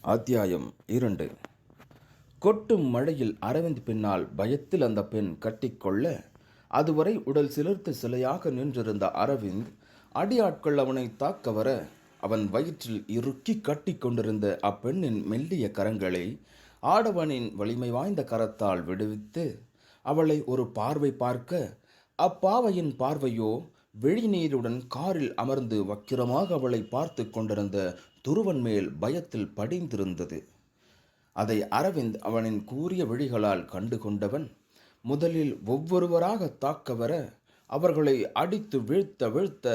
அத்தியாயம் 2. கொட்டும் மழையில் அரவிந்த் பின்னால் பயத்தில் அந்த பெண் கட்டிக்கொள்ள, அதுவரை உடல் சிலிர்த்து சிலையாக நின்றிருந்த அரவிந்த் அடியாட்கள் அவனை தாக்க வர, அவன் வயிற்றில் இறுக்கி கட்டி கொண்டிருந்த அப்பெண்ணின் மெல்லிய கரங்களை ஆடவனின் வலிமை வாய்ந்த கரத்தால் விடுவித்து அவளை ஒரு பார்வை பார்க்க, அப்பாவையின் பார்வையோ வெளிநீருடன் காரில் அமர்ந்து வக்கிரமாக அவளை பார்த்து கொண்டிருந்த துருவன் மேல் பயத்தில் படிந்திருந்தது. அதை அரவிந்த் அவனின் கூரிய விழிகளால் கண்டு கொண்டவன் முதலில் ஒவ்வொருவராக தாக்க வர, அவர்களை அடித்து வீழ்த்த வீழ்த்த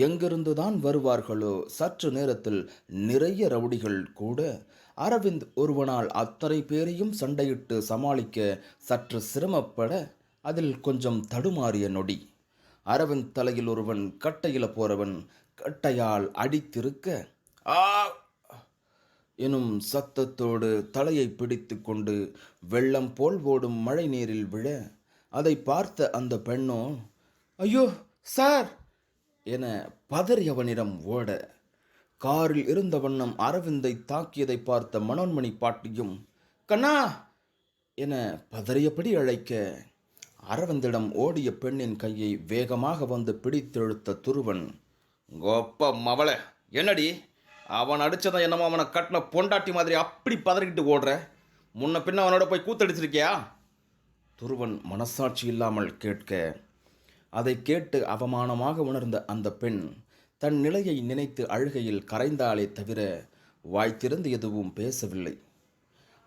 எங்கிருந்துதான் வருவார்களோ சற்று நேரத்தில் நிறைய ரவுடிகள் கூட அரவிந்த் ஒருவனால் அத்தனை பேரையும் சண்டையிட்டு சமாளிக்க சற்று சிரமப்பட, அதில் கொஞ்சம் தடுமாறிய நொடி அரவிந்த் தலையில் ஒருவன் கட்டையில போறவன் கட்டையால் அடித்திருக்க, ஆ எனும் சத்தத்தோடு தலையை பிடித்து கொண்டு வெள்ளம் போல் ஓடும் மழை நீரில் விழ, அதை பார்த்த அந்த பெண்ணோ ஐயோ சார் என பதறியவனிடம் ஓட, காரில் இருந்த வண்ணம் அரவிந்தை தாக்கியதை பார்த்த மனோன்மணி பாட்டியும் கண்ணா என பதறியபடி அழைக்க, அரவிந்திடம் ஓடிய பெண்ணின் கையை வேகமாக வந்து பிடித்தெழுத்த துருவன், கோப்ப மவள என்னடி அவன் அடித்ததான் என்னமோ அவனை கட்டின பொண்டாட்டி மாதிரி அப்படி பதறிக்கிட்டு ஓடுற, முன்ன பின்ன அவனோட போய் கூத்தடிச்சிருக்கியா? துருவன் மனசாட்சி இல்லாமல் கேட்க, அதை கேட்டு அவமானமாக உணர்ந்த அந்த பெண் தன் நிலையை நினைத்து அழுகையில் கரைந்தாலே தவிர வாய் திறந்து எதுவும் பேசவில்லை.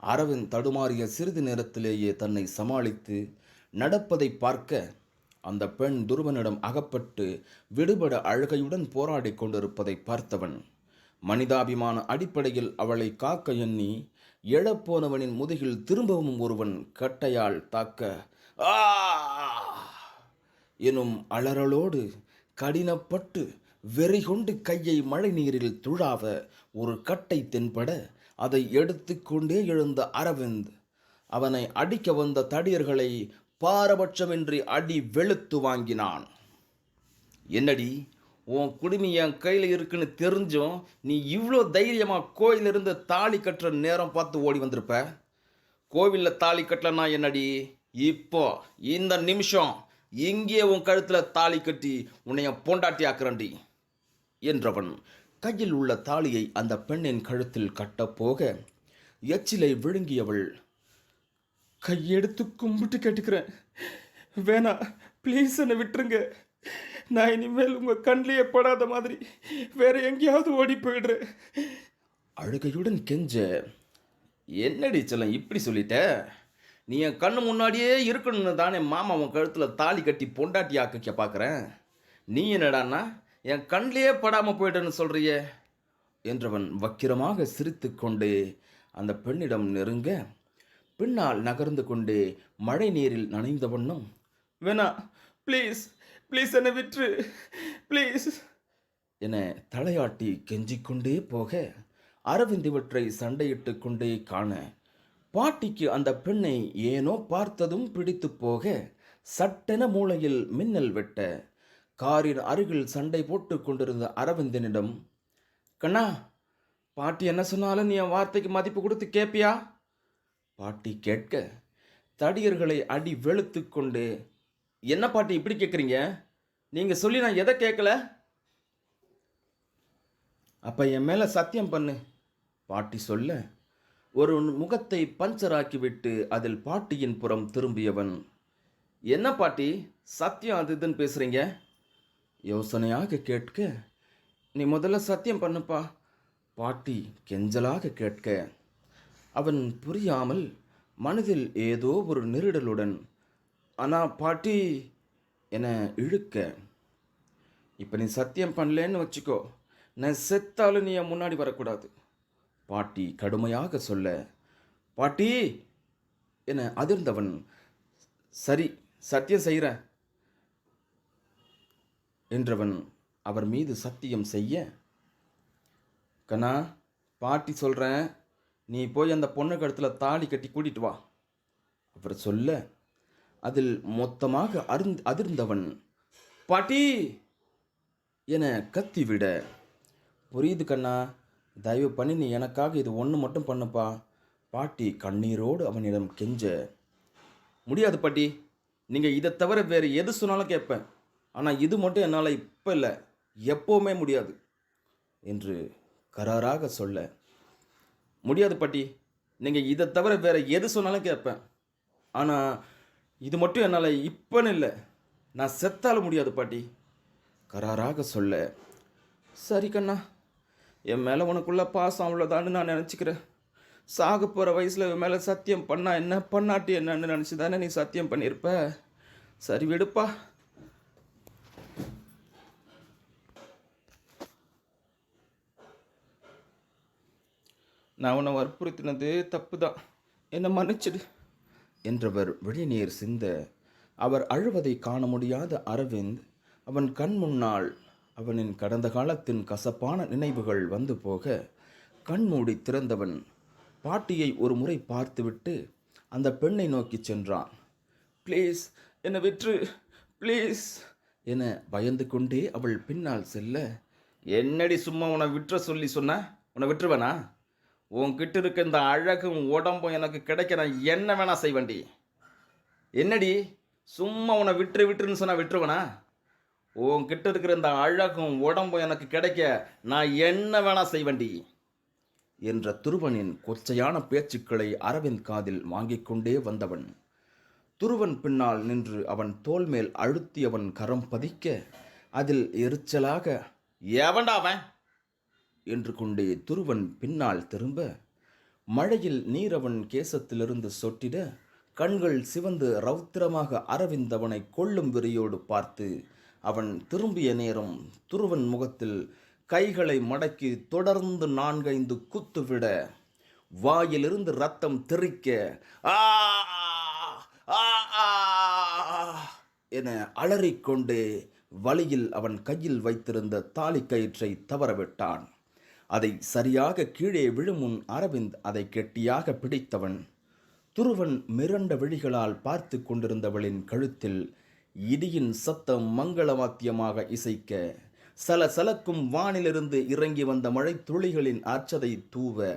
அரவிந்த் தடுமாறிய சிறிது நேரத்திலேயே தன்னை சமாளித்து நடப்பதை பார்க்க, அந்த பெண் துருவனிடம் அகப்பட்டு விடுபட அழுகையுடன் போராடி கொண்டிருப்பதை பார்த்தவன் மனிதாபிமான அடிப்படையில் அவளை காக்க எண்ணி எழப்போனவனின் முதுகில் திரும்பவும் ஒருவன் கட்டையால் தாக்க, ஆ எனும் அலறலோடு கடினப்பட்டு வெறி கொண்டு கையை மழை நீரில் துழாவ ஒரு கட்டை தென்பட, அதை எடுத்து கொண்டே எழுந்த அரவிந்த் அவனை அடிக்க வந்த தடியர்களை பாரபட்சமின்றி அடி வெளுத்து வாங்கினான். என்னடி உன் குடுமி என் கையில் இருக்குன்னு தெரிஞ்சும் நீ இவ்வளோ தைரியமாக கோயிலிருந்து தாலி கட்டுற நேரம் பார்த்து ஓடி வந்திருப்ப. கோவிலில் தாலி கட்டலன்னா என்னடி, இப்போ இந்த நிமிஷம் இங்கே உன் கழுத்தில் தாலி கட்டி உன்னைய பொண்டாட்டி ஆக்குறண்டி என்றவன் கையில் உள்ள தாலியை அந்த பெண்ணின் கழுத்தில் கட்டப்போக, எச்சிலை விழுங்கியவள், கையெடுத்து கும்பிட்டு கேட்டுக்கிறேன், வேணா ப்ளீஸ் என்னை விட்டுருங்க, நான் இனிமேல் உங்கள் கண்ணிலேயே படாத மாதிரி வேற எங்கேயாவது ஓடி போயிடுறேன் அழுகையுடன் கெஞ்ச, என்னடி செல்லம் இப்படி சொல்லிட்ட, நீ என் கண்ணு முன்னாடியே இருக்கணும்னு தானே மாமா உன் கழுத்தில் தாலி கட்டி பொண்டாட்டி ஆக்க பார்க்குறேன், நீ என்னடான்னா என் கண்ணிலேயே படாமல் போயிட்டேன்னு சொல்கிறியே என்றவன் வக்கிரமாக சிரித்து கொண்டே அந்த பெண்ணிடம் நெருங்க, பின்னால் நகர்ந்து கொண்டே மழை நீரில் நனைந்த வண்ணம், வேணா ப்ளீஸ் ப்ளீஸ் என்னை விற்று ப்ளீஸ் என தலையாட்டி கெஞ்சிக்கொண்டே போக, அரவிந்த் இவற்றை சண்டையிட்டு கொண்டே காண, பாட்டிக்கு அந்த பெண்ணை ஏனோ பார்த்ததும் பிடித்து போக, சட்டென மூளையில் மின்னல் வெட்ட, காரின் அருகில் சண்டை போட்டு கொண்டிருந்த அரவிந்தனிடம், கண்ணா பாட்டி என்ன சொன்னாலும் நீ என் வார்த்தைக்கு மதிப்பு கொடுத்து கேட்பியா? பாட்டி கேட்க, தடியர்களை அடி வெளுத்து கொண்டு, என்ன பாட்டி இப்படி கேட்குறீங்க, நீங்கள் சொல்லி நான் எதை கேட்கல? அப்போ என் மேலே சத்தியம் பண்ணு பாட்டி சொல்ல, ஒரு முகத்தை பஞ்சராக்கிவிட்டு அதில் பாட்டியின் புறம் திரும்பியவன், என்ன பாட்டி சத்தியம் அது இதுன்னு பேசுகிறீங்க யோசனையாக கேட்க, நீ முதல்ல சத்தியம் பண்ணுப்பா பாட்டி கெஞ்சலாக கேட்க, அவன் புரியாமல் மனதில் ஏதோ ஒரு நெருடலுடன், ஆனா பாட்டி என இழுக்க, இப்போ நீ சத்தியம் பண்ணலேன்னு வச்சுக்கோ, நான் செத்தாலும் நீ என் முன்னாடி வரக்கூடாது பாட்டி கடுமையாக சொல்ல, பாட்டி என அதிர்ந்தவன், சரி சத்தியம் செய்கிறேன் என்றவன் அவர் மீது சத்தியம் செய்ய, கண்ணா பாட்டி சொல்கிறேன், நீ போய் அந்த பொண்ணு கழுத்தில் தாலி கட்டி கூட்டிட்டு வா அவர் சொல்ல, அதில் மொத்தமாக அதிர்ந்தவன், பாட்டி என கத்திவிட, புரியுது கண்ணா, தயவு பண்ணி நீ எனக்காக இது ஒன்று மட்டும் பண்ணுப்பா. பாட்டி கண்ணீரோடு அவனிடம் கெஞ்ச, முடியாது பாட்டி. நீங்கள் இதை தவிர வேறு எது சொன்னாலும் கேட்பேன். ஆனால் இது மட்டும் என்னால் இப்போ இல்லை, எப்போவுமே முடியாது என்று கராராக சொல்ல, முடியாது பாட்டி. நீங்கள் இதை தவிர வேறு எது சொன்னாலும் கேட்பேன். ஆனால் இது மட்டும் என்னால் இப்போன்னு இல்லை, நான் செத்தாலும் முடியாது பாட்டி கராராக சொல்ல, சரி கண்ணா, என் மேலே உனக்குள்ள பாசம் அவ்வளோதான்னு நான் நினச்சிக்கிறேன். சாக போகிற வயசில் என் மேலே சத்தியம் பண்ணா என்ன, பண்ணாட்டி என்னன்னு நினச்சி தானே நீ சத்தியம் பண்ணியிருப்ப. சரி விடுப்பா. நான் உன்னை வற்புறுத்தினது தப்பு தான், என்னை மன்னிச்சிடு என்றவர் விழிநீர் சிந்த, அவர் அழுவதை காண முடியாத அரவிந்த் அவன் கண் முன்னால் அவனின் கடந்த காலத்தின் கசப்பான நினைவுகள் வந்து போக கண்மூடி திறந்தவன் பாட்டியை ஒரு முறை பார்த்துவிட்டு அந்த பெண்ணை நோக்கி சென்றான். ப்ளீஸ் என்னை விற்று, ப்ளீஸ் என பயந்து கொண்டே அவள் பின்னால் செல்ல, என்னடி சும்மா உன்னை விற்ற சொல்லி சொன்ன, உன்னை விட்டுருவேனா? உன்கிட்ட இருக்க இந்த அழகும் உடம்பும் எனக்கு கிடைக்க நான் என்ன வேணா செய்வேண்டி. என்னடி சும்மா உன்னை விட்டுருன்னு சொன்னால் விட்டுருவேனா? உன்கிட்ட இருக்கிற இந்த அழகும் உடம்பும் எனக்கு கிடைக்க நான் என்ன வேணா செய்வேண்டி என்ற துருவனின் கொச்சையான பேச்சுக்களை அரவிந்த் காதில் வாங்கிக் கொண்டே வந்தவன் துருவன் பின்னால் நின்று அவன் தோள் மேல் அழுத்தியவன் கரம் பதிக்க, அதில் எரிச்சலாக, எவன்டா அவன் என்று கொண்டே துருவன் பின்னால் திரும்ப, மழையில் நீர் அவன் கேசத்திலிருந்து சொட்டிட, கண்கள் சிவந்து ரௌத்திரமாக அரவிந்த் அவனை கொள்ளும் வெறியோடு பார்த்து, அவன் திரும்பிய நேரம் துருவன் முகத்தில் கைகளை மடக்கி தொடர்ந்து 4-5 குத்துவிட, வாயிலிருந்து ரத்தம் தெறிக்க, ஆ என அலறிக்கொண்டே வழியில் அவன் கையில் வைத்திருந்த தாலி கயிற்றை தவறவிட்டான். அதை சரியாக கீழே விழுமுன் அரவிந்த் அதை கெட்டியாக பிடித்தவன் துருவன் மிரண்ட விழிகளால் பார்த்து கொண்டிருந்தவளின் கழுத்தில் இடியின் சத்தம் மங்களவாத்தியமாக இசைக்க, சலசலக்கும் வானிலிருந்து இறங்கி வந்த மழை துளிகளின் அச்சதை தூவ,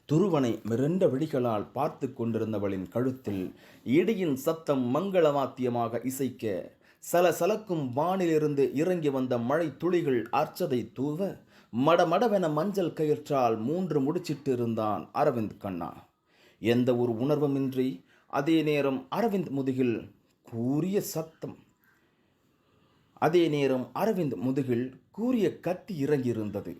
துருவனை மிரண்ட விழிகளால் பார்த்து கொண்டிருந்தவளின் கழுத்தில் இடியின் சத்தம் மங்களவாத்தியமாக இசைக்க, சலசலக்கும் வானிலிருந்து இறங்கி வந்த மழை துளிகள் அர்ச்சதை தூவ, மடமடவென மஞ்சள் கயிற்றால் 3 முடிச்சிட்டு இருந்தான் அரவிந்த் கண்ணா. எந்த ஒரு உணர்வுமின்றி அதே நேரம் அரவிந்த் முதுகில் கூரிய கத்தி இறங்கியிருந்தது.